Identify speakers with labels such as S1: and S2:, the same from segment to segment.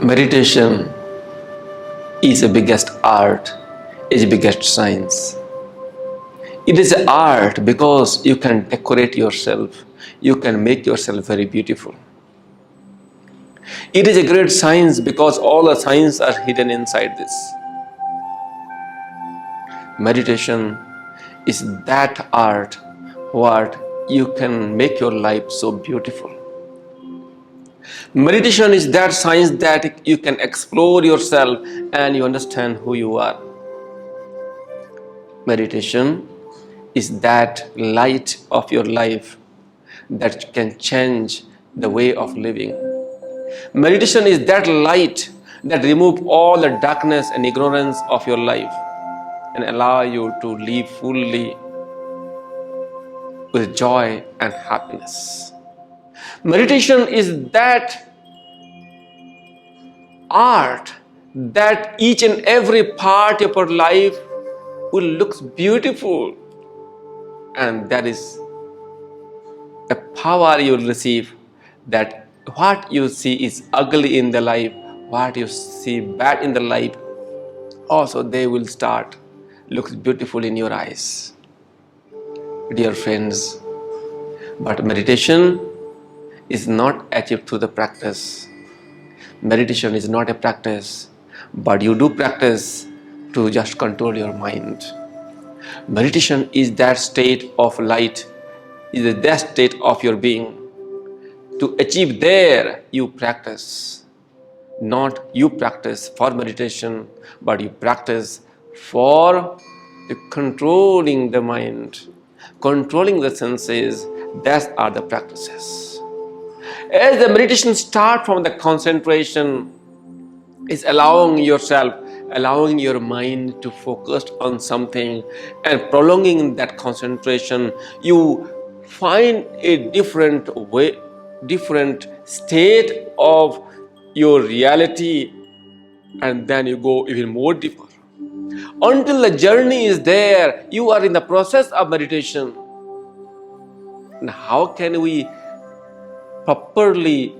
S1: Meditation is the biggest art, is the biggest science. It is an art because you can decorate yourself, you can make yourself very beautiful. It is a great science because all the science are hidden inside this. Meditation is that art what you can make your life so beautiful. Meditation is that science that you can explore yourself and you understand who you are. Meditation is that light of your life that can change the way of living. Meditation is that light that removes all the darkness and ignorance of your life and allow you to live fully with joy and happiness. Meditation is that art that each and every part of your life will look beautiful, and that is a power you will receive, that what you see is ugly in the life, what you see bad in the life, also they will start looks beautiful in your eyes. Dear friends, but meditation is not achieved through the practice. Meditation is not a practice, but you do practice to just control your mind. Meditation is that state of light, is that state of your being. To achieve there, you practice. Not you practice for meditation, but you practice for controlling the mind, controlling the senses. That are the practices. As the meditation starts from the concentration, is allowing yourself, allowing your mind to focus on something and prolonging that concentration, you find a different way, different state of your reality, and then you go even more deeper. Until the journey is there, you are in the process of meditation. And how can we properly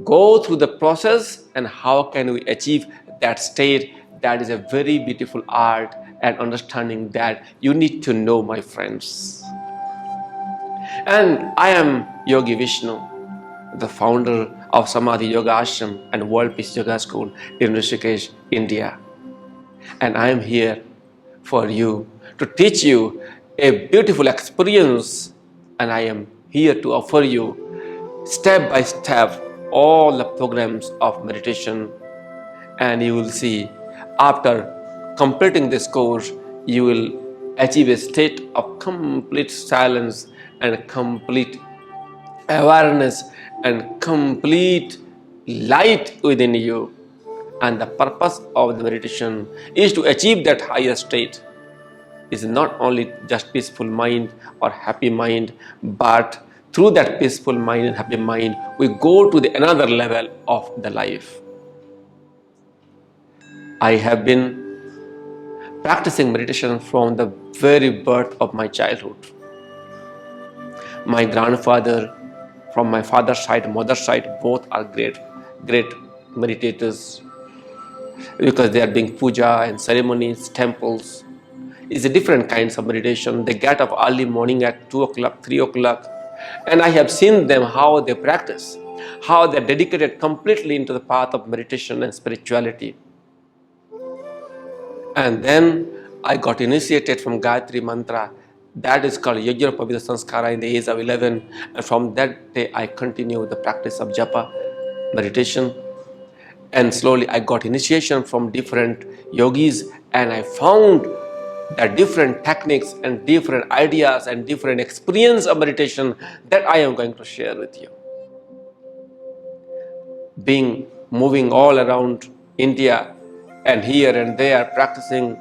S1: go through the process and how can we achieve that state? That is a very beautiful art and understanding that you need to know, my friends. And I am Yogi Vishnu, the founder of Samadhi Yoga Ashram and World Peace Yoga School in Rishikesh, India. And I am here for you to teach you a beautiful experience, and I am here to offer you step by step all the programs of meditation, and you will see after completing this course you will achieve a state of complete silence and complete awareness and complete light within you. And the purpose of the meditation is to achieve that higher state. Is not only just peaceful mind or happy mind, but through that peaceful mind and happy mind, we go to the another level of the life. I have been practicing meditation from the very birth of my childhood. My grandfather, from my father's side, mother's side, both are great meditators, because they are doing puja and ceremonies, temples. It's a different kinds of meditation. They get up early morning at 2 o'clock, 3 o'clock, and I have seen them how they practice, how they're dedicated completely into the path of meditation and spirituality. And then I got initiated from Gayatri Mantra, that is called Yajna Pavitra Sanskara, in the age of 11, and from that day I continued the practice of japa, meditation. And slowly I got initiation from different yogis, and I found that different techniques and different ideas and different experience of meditation that I am going to share with you. Moving all around India and here and there, practicing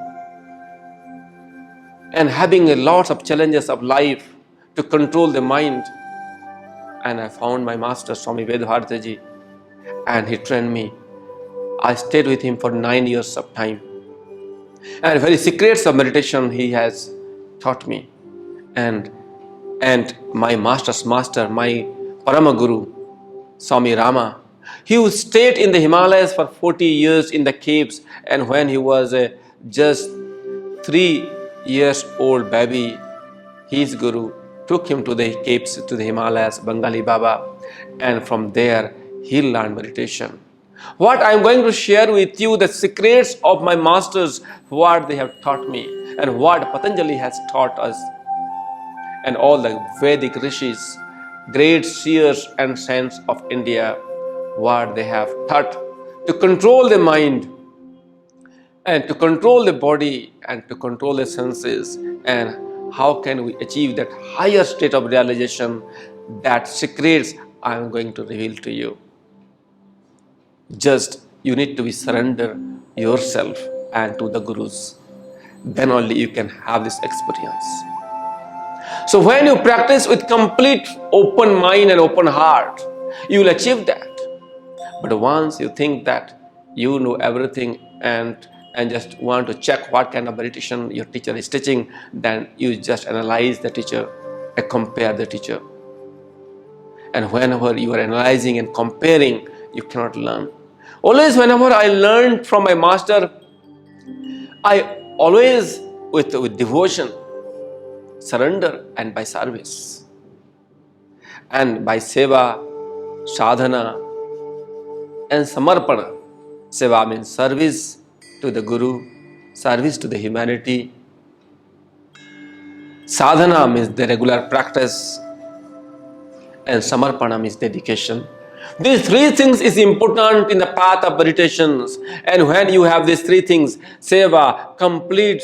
S1: and having lots of challenges of life to control the mind. And I found my master Swami Vedbharataji, and he trained me. I stayed with him for 9 years of time, and very secrets of meditation he has taught me. And my master's master, my Parama Guru, Swami Rama, He stayed in the Himalayas for 40 years in the caves, and when he was just 3 years old baby, his guru took him to the caves, to the Himalayas, Bengali Baba, and from there he learned meditation. What I am going to share with you, the secrets of my masters, what they have taught me, and what Patanjali has taught us, and all the Vedic rishis, great seers and saints of India, what they have taught to control the mind and to control the body and to control the senses, and how can we achieve that higher state of realization. That secrets I am going to reveal to you. Just you need to be surrender yourself and to the gurus, then only you can have this experience. So when you practice with complete open mind and open heart, you will achieve that. But once you think that you know everything and just want to check what kind of meditation your teacher is teaching, then you just analyze the teacher and compare the teacher. And whenever you are analyzing and comparing, you cannot learn. Always whenever I learned from my master, I always with devotion, surrender, and by service. And by seva, sadhana, and samarpana. Seva means service to the guru, service to the humanity. Sadhana means the regular practice, and samarpana means dedication. These three things is important in the path of meditations. And when you have these three things, seva, complete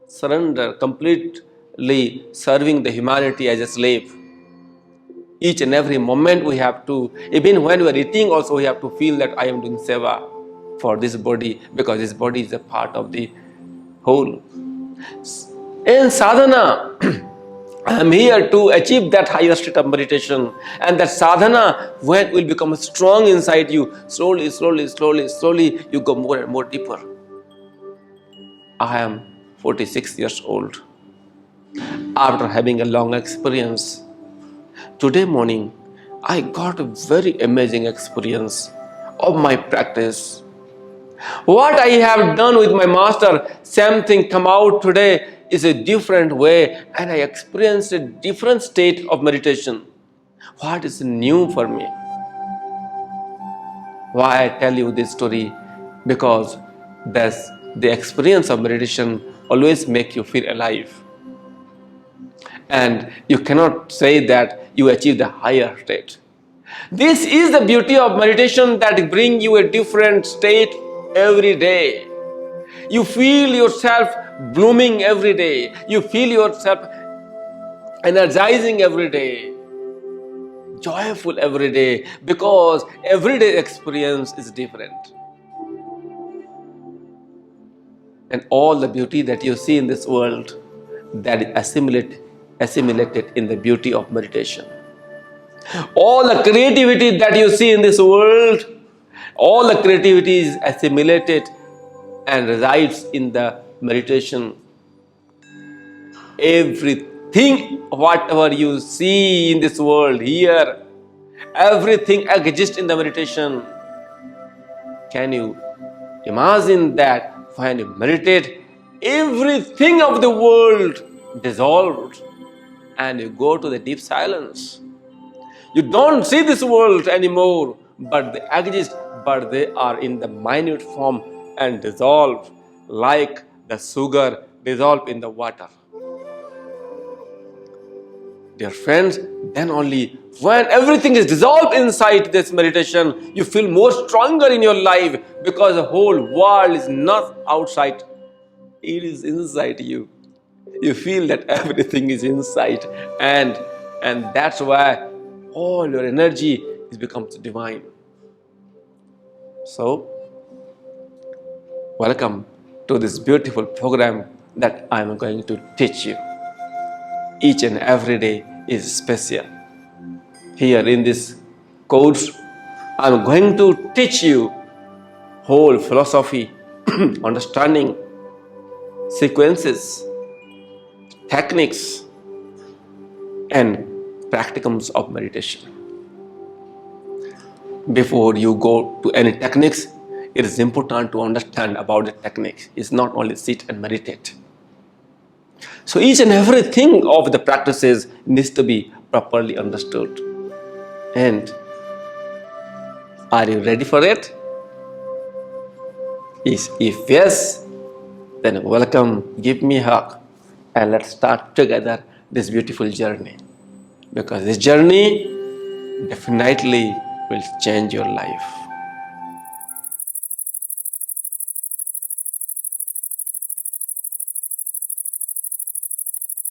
S1: surrender, completely serving the humanity as a slave. Each and every moment we have to, even when we are eating also, we have to feel that I am doing seva for this body, because this body is a part of the whole. In sadhana, I am here to achieve that higher state of meditation, and that sadhana, when it will become strong inside you, slowly, you go more and more deeper. I am 46 years old. After having a long experience, today morning, I got a very amazing experience of my practice. What I have done with my master, same thing come out today is a different way, and I experienced a different state of meditation. What is new for me? Why I tell you this story? Because the experience of meditation always make you feel alive. And you cannot say that you achieve the higher state. This is the beauty of meditation, that bring you a different state every day. You feel yourself blooming every day. You feel yourself energizing every day, joyful every day, because everyday experience is different. And all the beauty that you see in this world, that is assimilated in the beauty of meditation. All the creativity that you see in this world, all the creativity is assimilated and resides in the meditation. Everything, whatever you see in this world here, everything exists in the meditation. Can you imagine that when you meditate, everything of the world dissolved and you go to the deep silence? You don't see this world anymore, but they exist, but they are in the minute form and dissolve like the sugar dissolved in the water. Dear friends, then only when everything is dissolved inside this meditation, you feel more stronger in your life, because the whole world is not outside, it is inside you. You feel that everything is inside, and that's why all your energy becomes divine. So, welcome to this beautiful program that I am going to teach you. Each and every day is special. Here in this course, I am going to teach you whole philosophy, understanding, sequences, techniques, and practicums of meditation. before you go to any techniques, it is important to understand about the techniques. It's not only sit and meditate. So each and everything of the practices needs to be properly understood. And are you ready for it? If yes, then welcome, give me a hug, and let's start together this beautiful journey. Because this journey definitely will change your life.